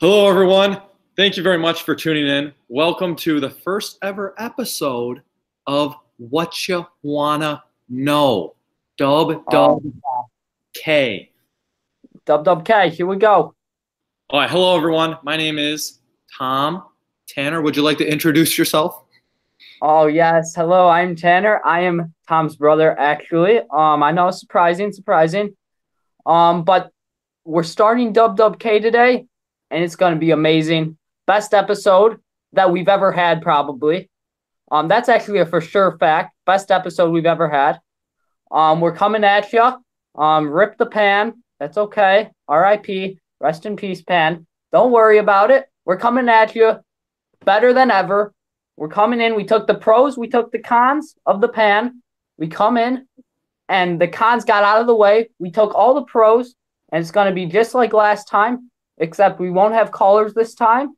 Hello, everyone. Thank you very much for tuning in. Welcome to the first ever episode of What You Wanna Know. WWK. WWK, here we go. All right, hello, everyone. My name is Tom. Tanner, would you like to introduce yourself? Oh, yes. Hello, I'm Tanner. I am Tom's brother, actually. I know, surprising. But we're starting WWK today, and it's going to be amazing. Best episode that we've ever had, probably. That's actually a for sure fact. Best episode we've ever had. We're coming at you. Rip the pan. That's okay. R.I.P. Rest in peace, pan. Don't worry about it. We're coming at you better than ever. We're coming in. We took the pros. We took the cons of the pan. We come in, and the cons got out of the way. We took all the pros, and it's going to be just like last time, except we won't have callers this time.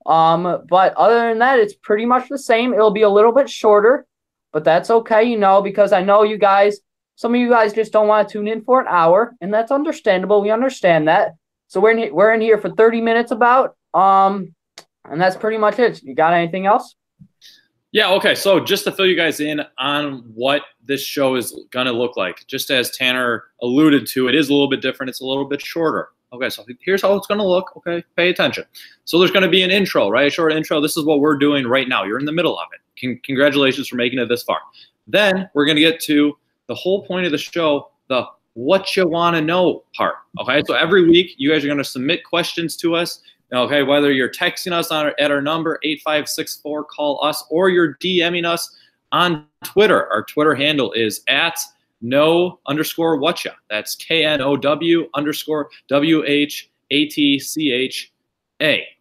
But other than that, it's pretty much the same. It'll be a little bit shorter, but that's okay, because I know you guys, some of you guys just don't want to tune in for an hour, and that's understandable. We understand that. So we're in here for 30 minutes about, and that's pretty much it. You got anything else? Yeah, okay. So just to fill you guys in on what this show is going to look like, just as Tanner alluded to, it is a little bit different. It's a little bit shorter. Okay, so here's how it's going to look. Okay, pay attention. So there's going to be an intro, right? A short intro. This is what we're doing right now. You're in the middle of it. Congratulations for making it this far. Then we're going to get to the whole point of the show, the what you want to know part. Okay, so every week you guys are going to submit questions to us. Okay, whether you're texting us at our number 8564, call us, or you're DMing us on Twitter. Our Twitter handle is at @know_whatcha. That's KNOW_WHATCHA.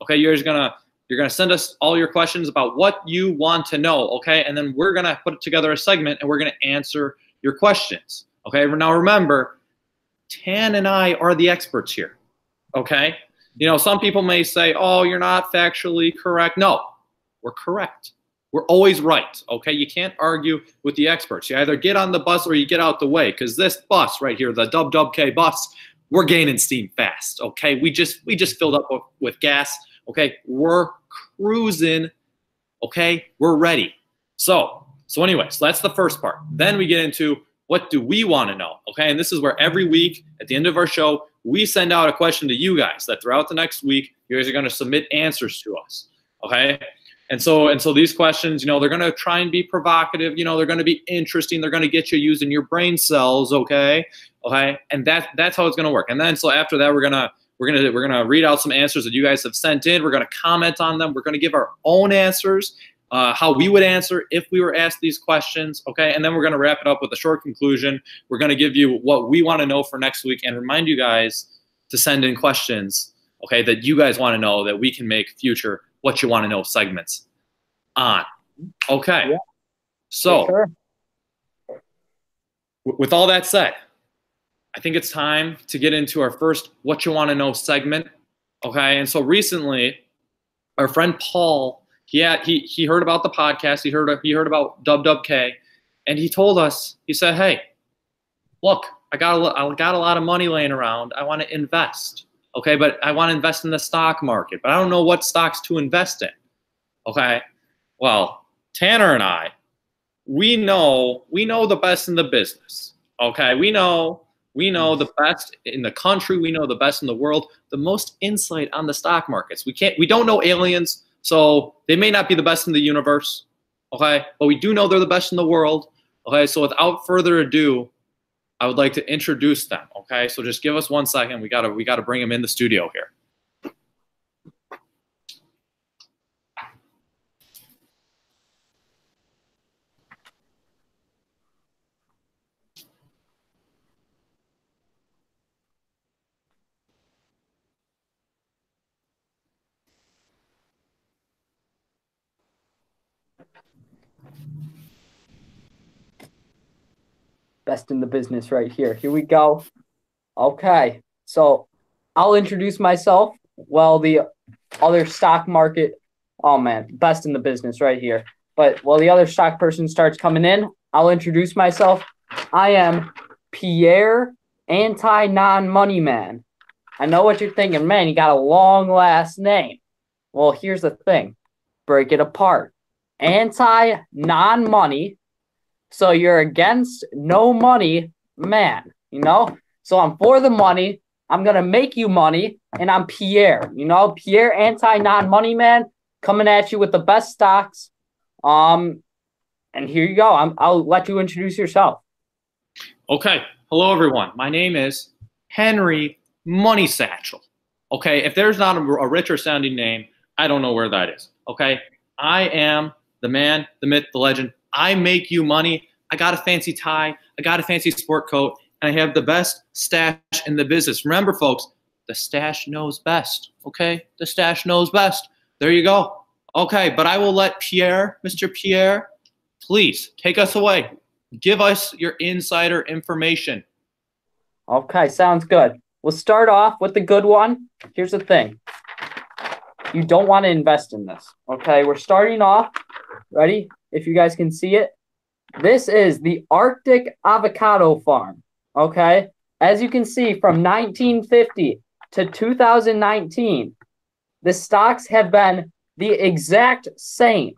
Okay, you're gonna send us all your questions about what you want to know. Okay, and then we're gonna put together a segment and we're gonna answer your questions. Okay, now remember, Tan and I are the experts here. Okay, some people may say, "Oh, you're not factually correct." No, we're correct. We're always right, okay? You can't argue with the experts. You either get on the bus or you get out the way, because this bus right here, the WWK bus, we're gaining steam fast, okay? We just filled up with gas, okay? We're cruising, okay? We're ready. So anyways, that's the first part. Then we get into what do we want to know, okay? And this is where every week at the end of our show, we send out a question to you guys that throughout the next week, you guys are going to submit answers to us, okay? And so these questions, they're going to try and be provocative. They're going to be interesting. They're going to get you using your brain cells. Okay. And that's how it's going to work. And then so after that, we're gonna read out some answers that you guys have sent in. We're going to comment on them. We're going to give our own answers, how we would answer if we were asked these questions. Okay. And then we're going to wrap it up with a short conclusion. We're going to give you what we want to know for next week and remind you guys to send in questions, okay, that you guys want to know that we can make future what you want to know segments on. Okay. Yeah. So sure. With all that said, I think it's time to get into our first what you want to know segment. Okay. And so recently our friend Paul, he heard about the podcast. He heard about WWK, and he told us, he said, "Hey, look, I got a lot of money laying around. I want to invest. Okay, but I want to invest in the stock market, but I don't know what stocks to invest in." Okay, well, Tanner and I, we know the best in the business. Okay, we know the best in the country. We know the best in the world. The most insight on the stock markets. We don't know aliens, so they may not be the best in the universe. Okay, but we do know they're the best in the world. Okay, so without further ado, I would like to introduce them, okay? So just give us 1 second. We gotta bring them in the studio here. Best in the business right here. Here we go. Okay, so I'll introduce myself. Well, the other stock market, oh man, best in the business right here. But while the other stock person starts coming in, I'll introduce myself. I am Pierre, anti-non-money man. I know what you're thinking, man, you got a long last name. Well, here's the thing. Break it apart. Anti non-money. So you're against no money man, you know? So I'm for the money. I'm gonna make you money, and I'm Pierre, you know, Pierre anti non-money man, coming at you with the best stocks. And here you go. I'll let you introduce yourself. Okay. Hello, everyone. My name is Henry Money Satchel. Okay. If there's not a richer sounding name, I don't know where that is. Okay. I am the man, the myth, the legend. I make you money. I got a fancy tie. I got a fancy sport coat. And I have the best stash in the business. Remember, folks, the stash knows best. Okay. The stash knows best. There you go. Okay. But I will let Pierre, Mr. Pierre, please take us away. Give us your insider information. Okay, sounds good. We'll start off with the good one. Here's the thing. You don't want to invest in this. Okay, we're starting off. Ready? If you guys can see it. This is the Arctic Avocado Farm. Okay, as you can see, from 1950 to 2019, the stocks have been the exact same.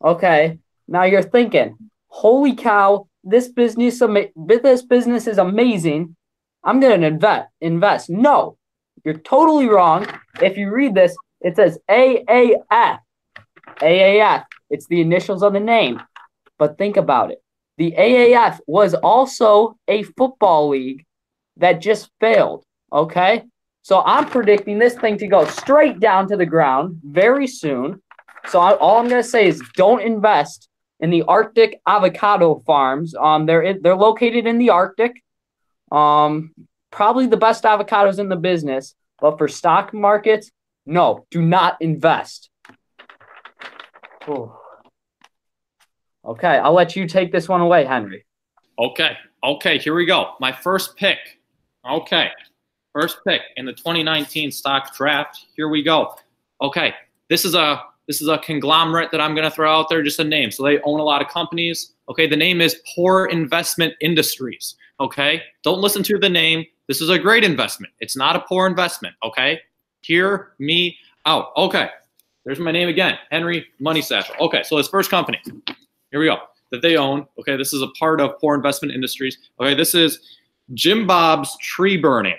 Okay, now you're thinking, holy cow, this business is amazing. I'm gonna invest. No, you're totally wrong. If you read this, it says AAF. AAF. It's the initials of the name. But think about it. The AAF was also a football league that just failed. Okay, so I'm predicting this thing to go straight down to the ground very soon. So all I'm gonna say is don't invest in the Arctic avocado farms. They're located in the Arctic. Probably the best avocados in the business, but for stock markets, no, do not invest. Ooh. Okay, I'll let you take this one away, Henry. Okay, here we go. My first pick. Okay, first pick in the 2019 stock draft. Here we go. Okay, this is a conglomerate that I'm going to throw out there, just a name. So they own a lot of companies. Okay, the name is Poor Investment Industries. Okay, don't listen to the name. This is a great investment. It's not a poor investment. Okay, hear me out. Okay, there's my name again, Henry Money Satchel. Okay, so this first company, here we go, that they own. Okay, this is a part of Poor Investment Industries. Okay, this is Jim Bob's Tree Burning.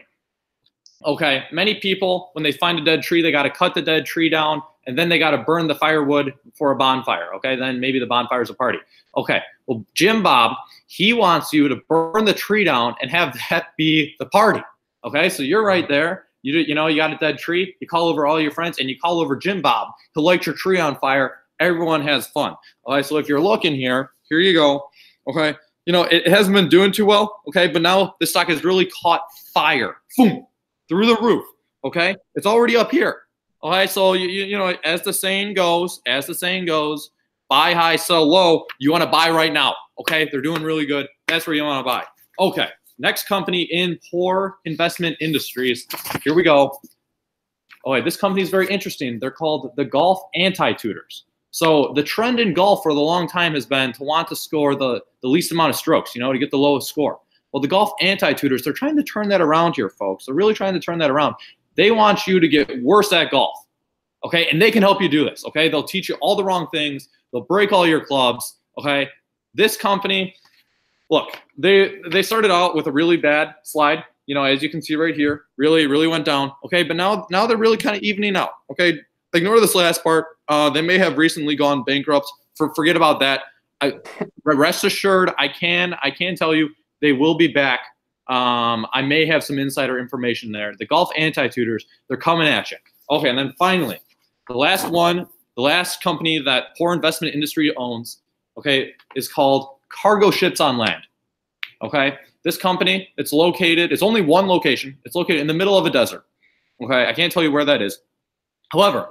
Okay, many people, when they find a dead tree, they got to cut the dead tree down, and then they got to burn the firewood for a bonfire. Okay, then maybe the bonfire is a party. Okay, well, Jim Bob, he wants you to burn the tree down and have that be the party. Okay, so you're right there. You know, you got a dead tree. You call over all your friends, and you call over Jim Bob. He'll light your tree on fire. Everyone has fun. Okay, so if you're looking here you go. Okay, you know, it hasn't been doing too well. Okay, but now the stock has really caught fire. Boom, through the roof. Okay, it's already up here. Okay, so you know, as the saying goes, buy high, sell low. You want to buy right now. Okay, they're doing really good. That's where you want to buy. Okay, next company in Poor Investment Industries. Here we go. Okay, this company is very interesting. They're called the Golf Anti-Tutors. So the trend in golf for the long time has been to want to score the least amount of strokes, you know, to get the lowest score. Well, the Golf Anti-Tutors, they're trying to turn that around here, folks. They're really trying to turn that around. They want you to get worse at golf, okay? And they can help you do this, okay? They'll teach you all the wrong things. They'll break all your clubs, okay? This company, look, they started out with a really bad slide, you know, as you can see right here, really went down, okay? But now they're really kind of evening out, okay? Ignore this last part. They may have recently gone bankrupt. Forget about that. Rest assured, I can tell you they will be back. I may have some insider information there. The Golf Anti-Tutors, they're coming at you. Okay, and then finally, the last company that Poor Investment Industry owns, okay, is called Cargo Ships on Land. Okay, this company, it's only one location. It's located in the middle of a desert. Okay, I can't tell you where that is. However,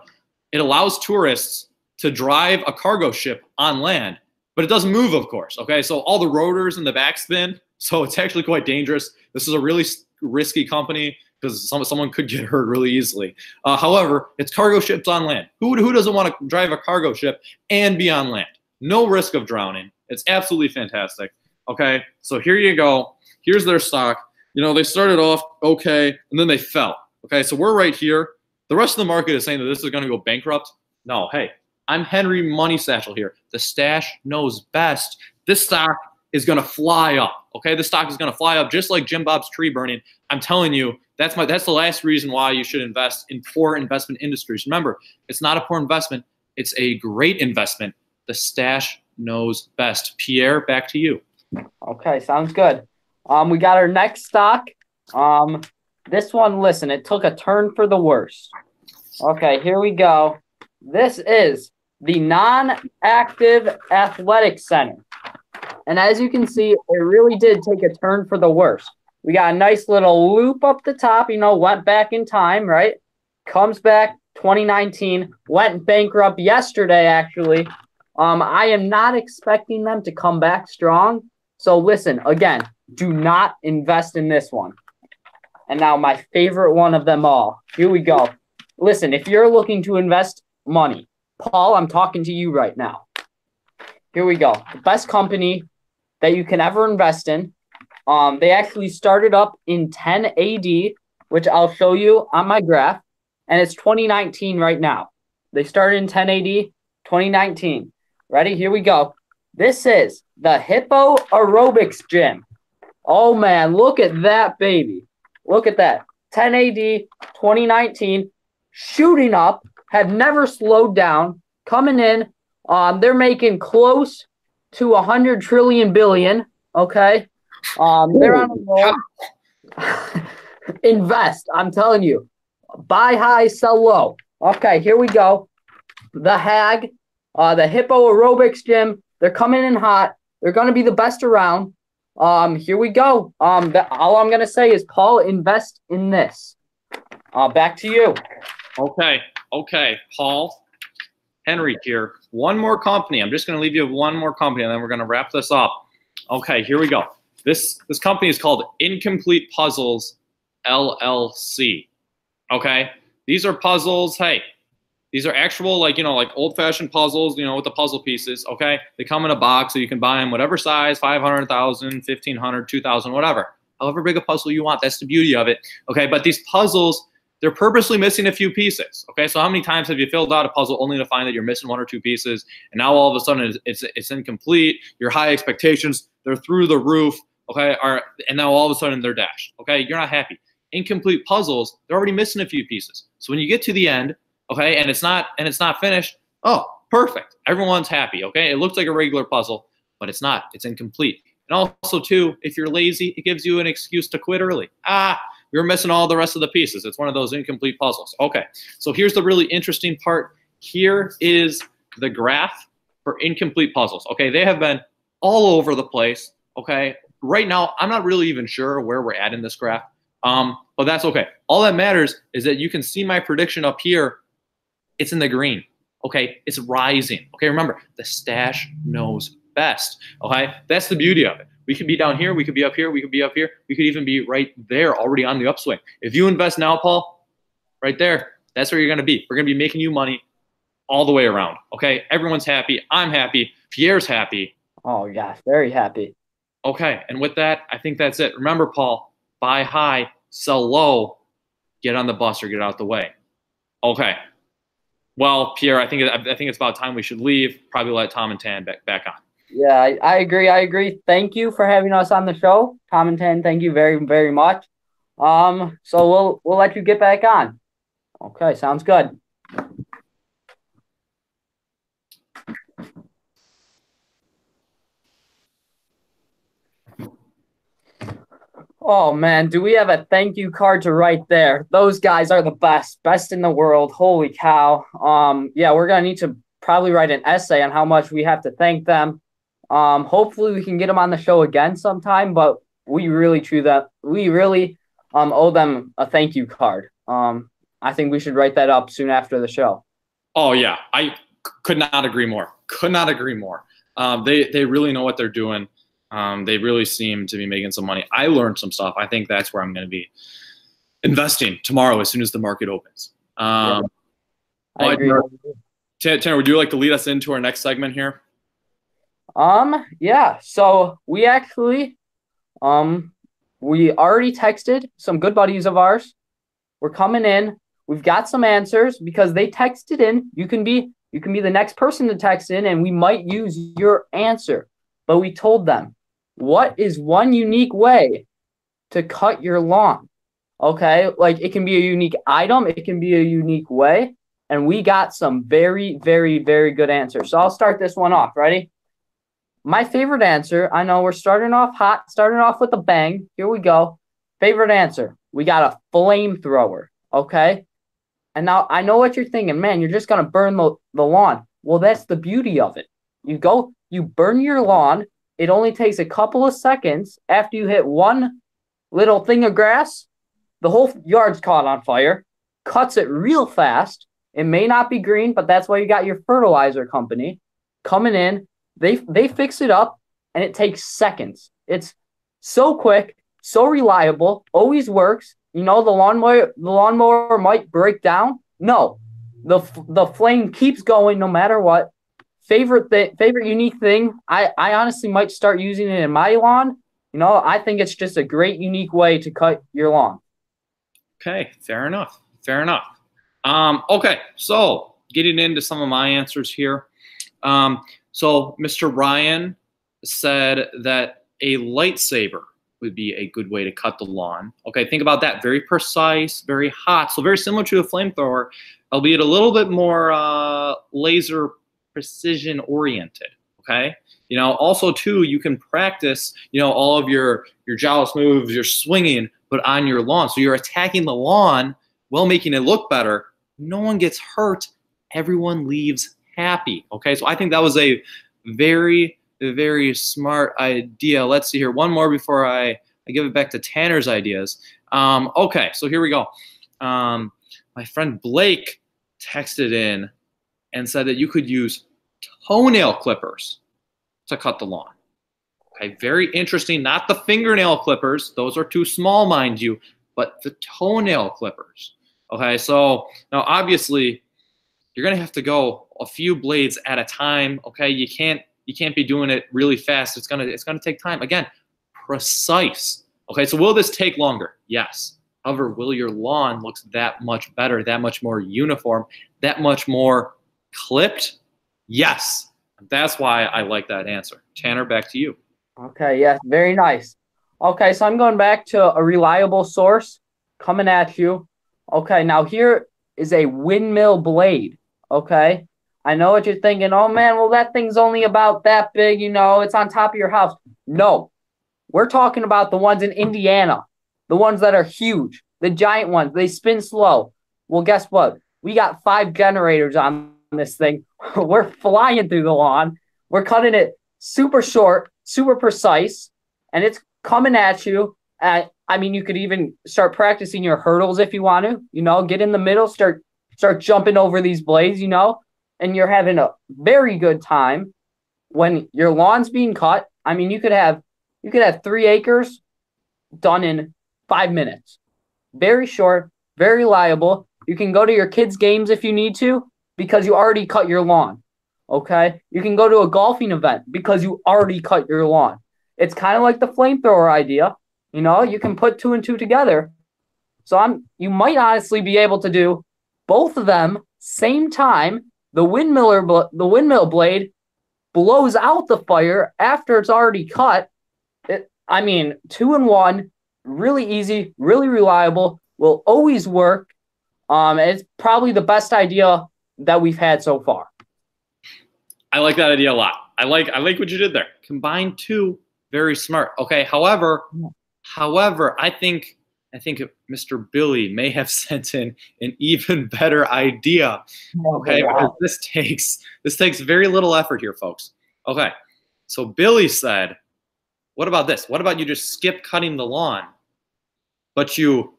it allows tourists to drive a cargo ship on land, but it doesn't move, of course. Okay, so all the rotors in the backspin, so it's actually quite dangerous. This is a really risky company because someone could get hurt really easily. However, it's cargo ships on land. Who doesn't want to drive a cargo ship and be on land? No risk of drowning. It's absolutely fantastic. Okay, so here you go. Here's their stock. You know, they started off okay, and then they fell. Okay, so we're right here. The rest of the market is saying that this is going to go bankrupt. No, hey, I'm Henry Money Satchel here. The stash knows best. This stock is going to fly up. Okay, this stock is going to fly up just like Jim Bob's tree burning. I'm telling you, that's the last reason why you should invest in poor investment industries. Remember, it's not a poor investment. It's a great investment. The stash knows best. Pierre, back to you. Okay, sounds good. We got our next stock. This one, listen, it took a turn for the worse. Okay, here we go. This is the Non-Active Athletic Center. And as you can see, it really did take a turn for the worse. We got a nice little loop up the top, went back in time, right? Comes back 2019, went bankrupt yesterday, actually. I am not expecting them to come back strong. So listen, again, do not invest in this one. And now my favorite one of them all. Here we go. Listen, if you're looking to invest money, Paul, I'm talking to you right now. Here we go. The best company that you can ever invest in. They actually started up in 10 AD, which I'll show you on my graph. And it's 2019 right now. They started in 10 AD, 2019. Ready? Here we go. This is the Hippo Aerobics Gym. Oh, man, look at that, baby. Look at that. 10 AD, 2019, shooting up, have never slowed down, coming in. They're making close to 100 trillion billion, okay? They're on a roll. Invest, I'm telling you. Buy high, sell low. Okay, here we go. The HAG, the Hippo Aerobics Gym, they're coming in hot. They're going to be the best around. Here we go. All I'm going to say is, Paul, invest in this. Back to you. Okay, Paul. Henry here. One more company. I'm just going to leave you with one more company, and then we're going to wrap this up. Okay, here we go. This company is called Incomplete Puzzles, LLC. Okay? These are puzzles. Hey, these are actual, like old-fashioned puzzles, with the puzzle pieces, okay? They come in a box, so you can buy them whatever size, 500,000, 1,500, 2,000, whatever. However big a puzzle you want. That's the beauty of it, okay? But these puzzles, they're purposely missing a few pieces, okay? So how many times have you filled out a puzzle only to find that you're missing one or two pieces, and now all of a sudden it's incomplete, your high expectations, they're through the roof, okay? And now all of a sudden they're dashed, okay? You're not happy. Incomplete puzzles, they're already missing a few pieces. So when you get to the end, okay, and it's not finished, oh, perfect. Everyone's happy, okay? It looks like a regular puzzle, but it's not. It's incomplete. And also, too, if you're lazy, it gives you an excuse to quit early. You're missing all the rest of the pieces. It's one of those incomplete puzzles. Okay, so here's the really interesting part. Here is the graph for incomplete puzzles. Okay, they have been all over the place, okay? Right now, I'm not really even sure where we're at in this graph, but that's okay. All that matters is that you can see my prediction up here. It's in the green, okay? It's rising, okay? Remember, the stash knows best, okay? That's the beauty of it. We could be down here, we could be up here, we could be up here, we could even be right there already on the upswing. If you invest now, Paul, right there, that's where you're going to be. We're going to be making you money all the way around, okay? Everyone's happy. I'm happy. Pierre's happy. Oh, gosh, very happy. Okay, and with that, I think that's it. Remember, Paul, buy high, sell low, get on the bus or get out the way. Okay. Well, Pierre, I think it's about time we should leave. Probably let Tom and Tan back on. Yeah, I agree. Thank you for having us on the show, Tom and Tan. Thank you very, very much. So we'll let you get back on. Okay, sounds good. Oh, man, do we have a thank you card to write there? Those guys are the best in the world. Holy cow. Yeah, we're going to need to probably write an essay on how much we have to thank them. Hopefully we can get them on the show again sometime, but we really owe them a thank you card. I think we should write that up soon after the show. Oh, yeah, I could not agree more. They really know what they're doing. They really seem to be making some money. I learned some stuff. I think that's where I'm going to be investing tomorrow as soon as the market opens. I agree. Tanner, would you like to lead us into our next segment here? Yeah. So we actually, we already texted some good buddies of ours. We're coming in. We've got some answers because they texted in. You can be the next person to text in, and we might use your answer. But we told them, what is one unique way to cut your lawn? Okay, like it can be a unique item, it can be a unique way, and we got some very, very, very good answers. So I'll start this one off. Ready? My favorite answer, I know we're starting off hot, starting off with a bang. Here we go. Favorite answer, we got a flamethrower, okay? And now I know what you're thinking, man, you're just going to burn the lawn. Well, that's the beauty of it. You burn your lawn. It only takes a couple of seconds after you hit one little thing of grass. The whole yard's caught on fire, cuts it real fast. It may not be green, but that's why you got your fertilizer company coming in. They fix it up, and it takes seconds. It's so quick, so reliable, always works. You know, the lawnmower might break down. No, the flame keeps going no matter what. Favorite unique thing. I honestly might start using it in my lawn. You know, I think it's just a great unique way to cut your lawn. Okay, fair enough. Fair enough. Okay, so getting into some of my answers here. So Mr. Ryan said that a lightsaber would be a good way to cut the lawn. Okay, think about that. Very precise, very hot. So very similar to a flamethrower, albeit a little bit more laser precision oriented. Okay. You know, also too, you can practice, you know, all of your joust moves, your swinging, but on your lawn. So you're attacking the lawn while making it look better. No one gets hurt. Everyone leaves happy. Okay. So I think that was a very, very smart idea. Let's see here. One more before I give it back to Tanner's ideas. Okay. So here we go. My friend Blake texted in and said that you could use toenail clippers to cut the lawn. Okay, very interesting. Not the fingernail clippers. Those are too small, mind you, but the toenail clippers. Okay, so now obviously you're gonna have to go a few blades at a time. Okay, you can't be doing it really fast. It's gonna take time. Again, precise. Okay, so will this take longer? Yes. However, will your lawn look that much better, that much more uniform, that much more clipped? Yes. That's why I like that answer. Tanner, back to you. Okay, yes, very nice. Okay, so I'm going back to a reliable source coming at you. Okay, now here is a windmill blade. Okay, I know what you're thinking. Oh man, well that thing's only about that big, you know, it's on top of your house. No, we're talking about the ones in Indiana, the ones that are huge, the giant ones. They spin slow. Well, guess what? We got 5 generators on this thing. We're flying through the lawn. We're cutting it super short, super precise, and it's coming at you. I mean, you could even start practicing your hurdles if you want to, you know, get in the middle, start jumping over these blades, you know, and you're having a very good time when your lawn's being cut. I mean, you could have 3 acres done in 5 minutes. Very short, very reliable. You can go to your kids' games if you need to because you already cut your lawn. Okay? You can go to a golfing event because you already cut your lawn. It's kind of like the flamethrower idea. You know, you can put 2 and 2 together. So you might honestly be able to do both of them same time. The windmill blade blows out the fire after it's already cut. 2 in 1, really easy, really reliable, will always work. It's probably the best idea that we've had so far. I like that idea a lot. I like what you did there. Combine 2, very smart. Okay. However, I think Mr. Billy may have sent in an even better idea. Okay, wow. Because this takes very little effort here, folks. Okay, so Billy said, what about this? What about you just skip cutting the lawn, but you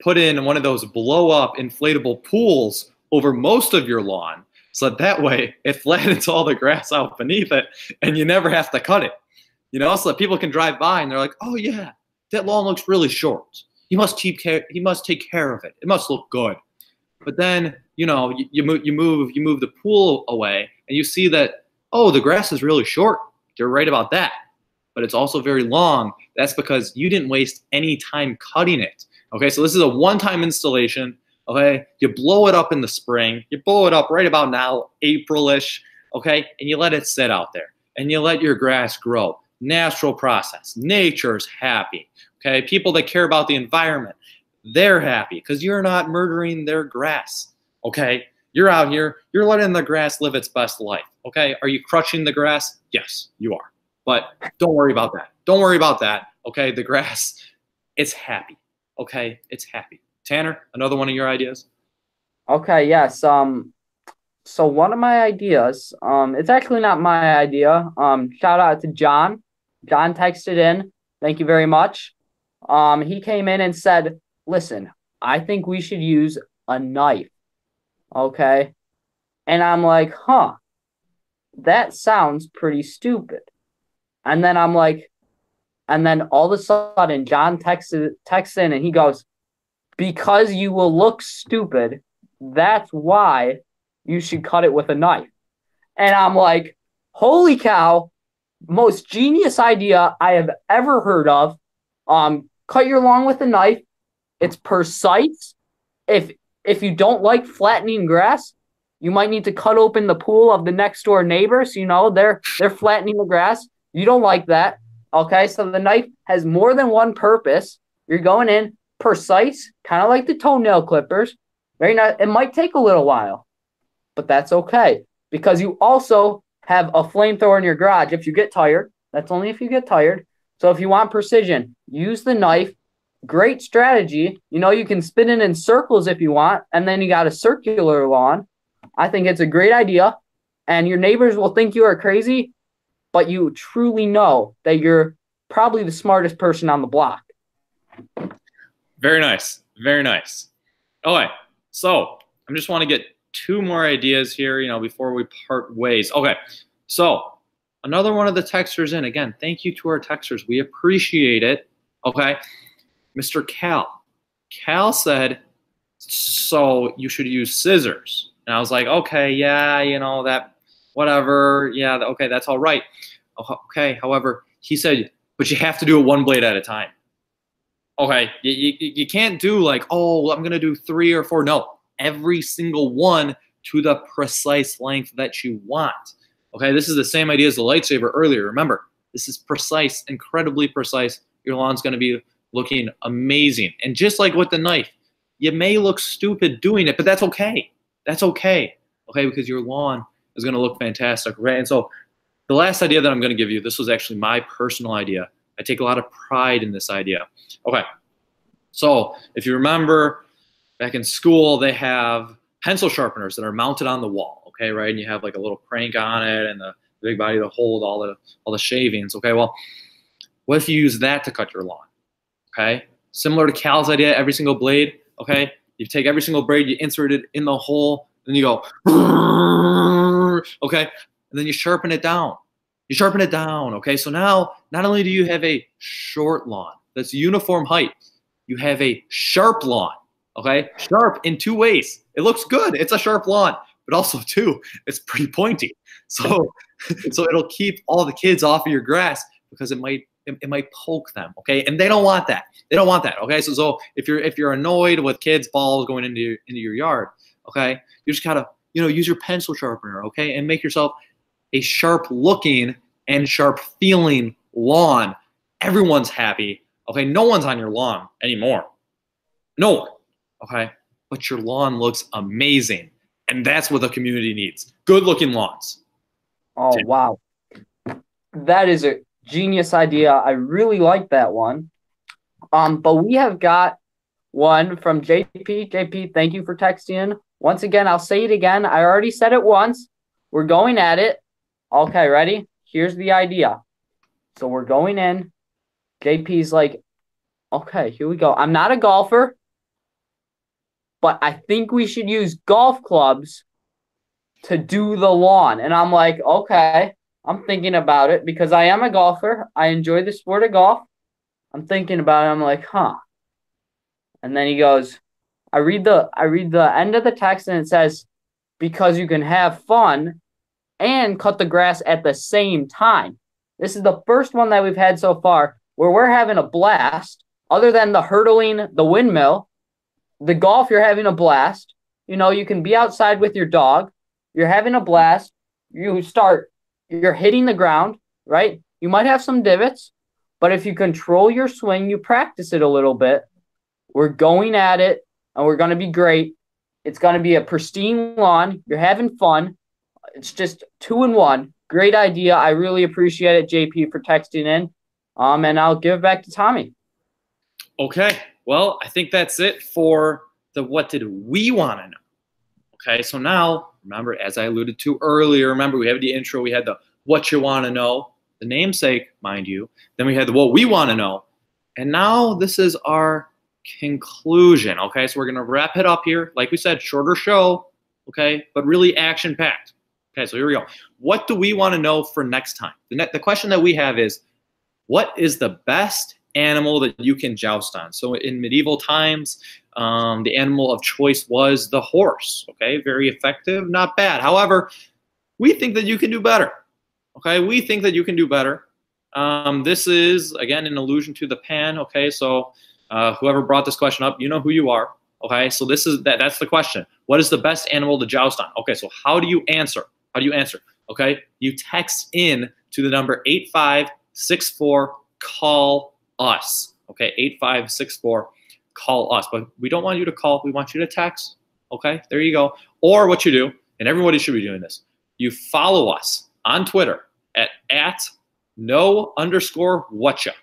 put in one of those blow-up inflatable pools over most of your lawn, so that way it flattens all the grass out beneath it, and you never have to cut it. You know, so that people can drive by and they're like, "Oh yeah, that lawn looks really short. He must take care of it. It must look good." But then, you know, you move the pool away, and you see that, oh, the grass is really short. You're right about that. But it's also very long. That's because you didn't waste any time cutting it. Okay, so this is a one-time installation. Okay, you blow it up in the spring. You blow it up right about now, April-ish. Okay, and you let it sit out there, and you let your grass grow. Natural process. Nature's happy. Okay, people that care about the environment, they're happy because you're not murdering their grass. Okay, you're out here, you're letting the grass live its best life. Okay, are you crushing the grass? Yes, you are. But don't worry about that. Don't worry about that. Okay, the grass, it's happy. Okay, it's happy. Tanner, another one of your ideas? Okay, yes. So one of my ideas, it's actually not my idea. Shout out to John. John texted in. Thank you very much. He came in and said, "Listen, I think we should use a knife." Okay. And I'm like, huh, that sounds pretty stupid. And then I'm like, and then all of a sudden, John texts in and he goes, "Because you will look stupid, that's why you should cut it with a knife." And I'm like, holy cow, most genius idea I have ever heard of. Cut your lawn with a knife. It's precise. If you don't like flattening grass, you might need to cut open the pool of the next door neighbors. You know, they're flattening the grass. You don't like that. Okay, so the knife has more than one purpose. You're going in precise, kind of like the toenail clippers. Very nice. It might take a little while, but that's okay because you also have a flamethrower in your garage if you get tired. That's only if you get tired. So if you want precision, use the knife. Great strategy. You know, you can spin it in circles if you want, and then you got a circular lawn. I think it's a great idea, and your neighbors will think you are crazy, but you truly know that you're probably the smartest person on the block. Very nice. Very nice. All right. So I just want to get two more ideas here, before we part ways. Okay. So another one of the texters in. Again, thank you to our texters. We appreciate it. Okay. Mr. Cal. Cal said, so you should use scissors. And I was like, okay, yeah, that, whatever. Yeah, okay, that's all right. Okay. However, he said, but you have to do it one blade at a time. Okay, you can't do like, oh, I'm going to do 3 or 4. No, every single one to the precise length that you want. Okay, this is the same idea as the lightsaber earlier. Remember, this is precise, incredibly precise. Your lawn's going to be looking amazing. And just like with the knife, you may look stupid doing it, but that's okay. That's okay. Okay, because your lawn is going to look fantastic. Right? And so the last idea that I'm going to give you, this was actually my personal idea. I take a lot of pride in this idea. Okay, so if you remember back in school, they have pencil sharpeners that are mounted on the wall, okay, right? And you have like a little crank on it and the big body to hold all the shavings, okay? Well, what if you use that to cut your lawn, okay? Similar to Cal's idea, every single blade, okay? You take every single blade, you insert it in the hole, then you go, okay? And then you sharpen it down. You sharpen it down, okay? So now, not only do you have a short lawn that's uniform height, you have a sharp lawn, okay? Sharp in 2 ways. It looks good. It's a sharp lawn, but also, too, it's pretty pointy. So it'll keep all the kids off of your grass because it might poke them, okay? And they don't want that. They don't want that, okay? So if you're annoyed with kids' balls going into your yard, okay, you just gotta use your pencil sharpener, okay, and make yourself a sharp-looking and sharp-feeling lawn. Everyone's happy. Okay, no one's on your lawn anymore. No one. Okay, but your lawn looks amazing, and that's what the community needs. Good-looking lawns. Oh, wow. That is a genius idea. I really like that one. But we have got one from JP. JP, thank you for texting in. Once again, I'll say it again. I already said it once. We're going at it. Okay, ready? Here's the idea. So we're going in. JP's like, okay, here we go. I'm not a golfer, but I think we should use golf clubs to do the lawn. And I'm like, okay, I'm thinking about it because I am a golfer. I enjoy the sport of golf. I'm thinking about it. I'm like, huh. And then he goes, I read the end of the text and it says, because you can have fun and cut the grass at the same time. This is the first one that we've had so far where we're having a blast, other than the hurdling, the windmill, the golf, you're having a blast. You know, you can be outside with your dog. You're having a blast. You're hitting the ground, right? You might have some divots, but if you control your swing, you practice it a little bit. We're going at it, and we're going to be great. It's going to be a pristine lawn. You're having fun. It's just 2-1. Great idea. I really appreciate it, JP, for texting in. And I'll give it back to Tommy. Okay. Well, I think that's it for the what did we want to know. Okay. So now, remember, as I alluded to earlier, remember we have the intro, we had the what you want to know, the namesake, mind you. Then we had the what we want to know. And now this is our conclusion. Okay. So we're going to wrap it up here. Like we said, shorter show. Okay. But really action packed. Okay. So here we go. What do we want to know for next time? The question that we have is, what is the best animal that you can joust on? So in medieval times, the animal of choice was the horse. Okay, very effective, not bad. However, we think that you can do better. Okay, we think that you can do better. This is, again, an allusion to the pen. Okay, so whoever brought this question up, you know who you are. Okay, so that's the question. What is the best animal to joust on? Okay, so how do you answer? How do you answer? Okay, you text in to the number 8564, call us. Okay, 8564, call us. But we don't want you to call, we want you to text. Okay, there you go. Or what you do, and everybody should be doing this, you follow us on Twitter at @no_whatcha.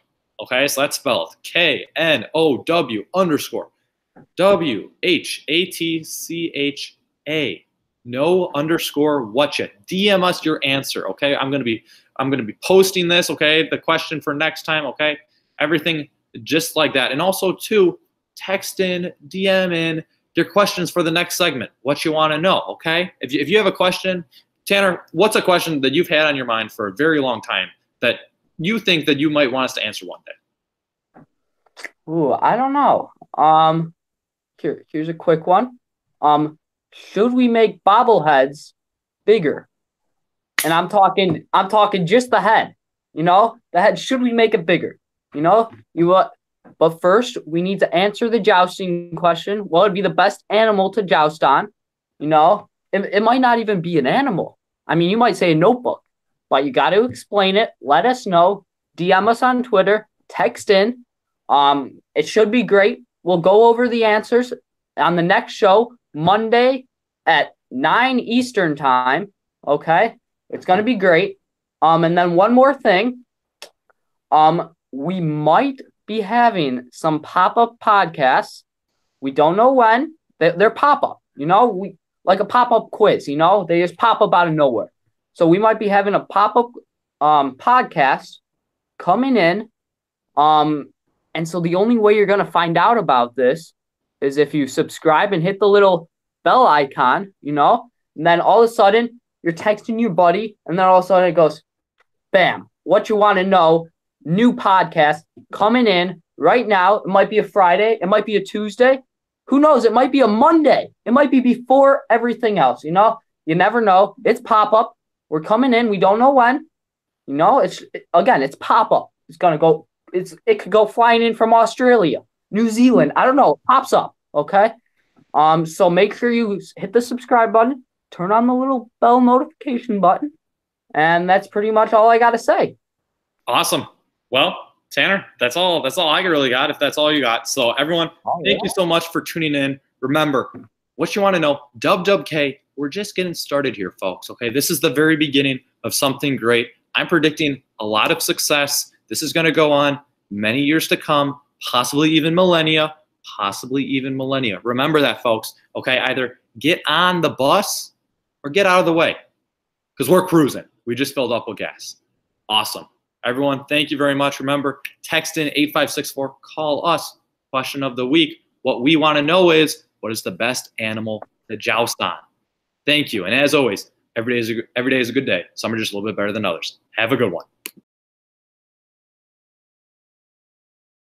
Okay, so that's spelled KNOW_WHATCHA. No_whatcha. DM us your answer. Okay, I'm gonna be posting this. Okay, the question for next time. Okay, everything just like that. And also too, text in, DM in your questions for the next segment. What you want to know. Okay, if you have a question, Tanner, what's a question that you've had on your mind for a very long time that you think that you might want us to answer one day? Ooh, I don't know. Here's a quick one. Should we make bobbleheads bigger? And I'm talking just the head. You know, the head. Should we make it bigger? You know, but first we need to answer the jousting question. What would be the best animal to joust on? You know, it might not even be an animal. I mean, you might say a notebook, but you got to explain it. Let us know. DM us on Twitter. Text in. It should be great. We'll go over the answers on the next show, Monday at 9 Eastern time. Okay, it's gonna be great. And then one more thing. We might be having some pop-up podcasts. We don't know when. They're pop-up. You know, like a pop-up quiz. You know, they just pop up out of nowhere. So we might be having a pop-up podcast coming in. And so the only way you're going to find out about this is if you subscribe and hit the little bell icon, you know, and then all of a sudden you're texting your buddy, and then all of a sudden it goes, bam, what you want to know, new podcast coming in right now. It might be a Friday. It might be a Tuesday. Who knows? It might be a Monday. It might be before everything else, you know? You never know. It's pop-up. We're coming in. We don't know when. You know, it's pop-up. It's going to go. It could go flying in from Australia, New Zealand. I don't know. It pops up. Okay. So make sure you hit the subscribe button, turn on the little bell notification button, and that's pretty much all I got to say. Awesome. Well, Tanner, that's all I really got, if that's all you got. So everyone, thank you so much for tuning in. Remember, what you want to know, WWK, we're just getting started here, folks. Okay. This is the very beginning of something great. I'm predicting a lot of success. This is going to go on many years to come, possibly even millennia. Remember that, folks. Okay, either get on the bus or get out of the way, because we're cruising. We just filled up with gas. Awesome. Everyone, thank you very much. Remember, text in 8564, call us. Question of the week. What we want to know is, what is the best animal to joust on? Thank you. And as always, every day is a good day. Some are just a little bit better than others. Have a good one.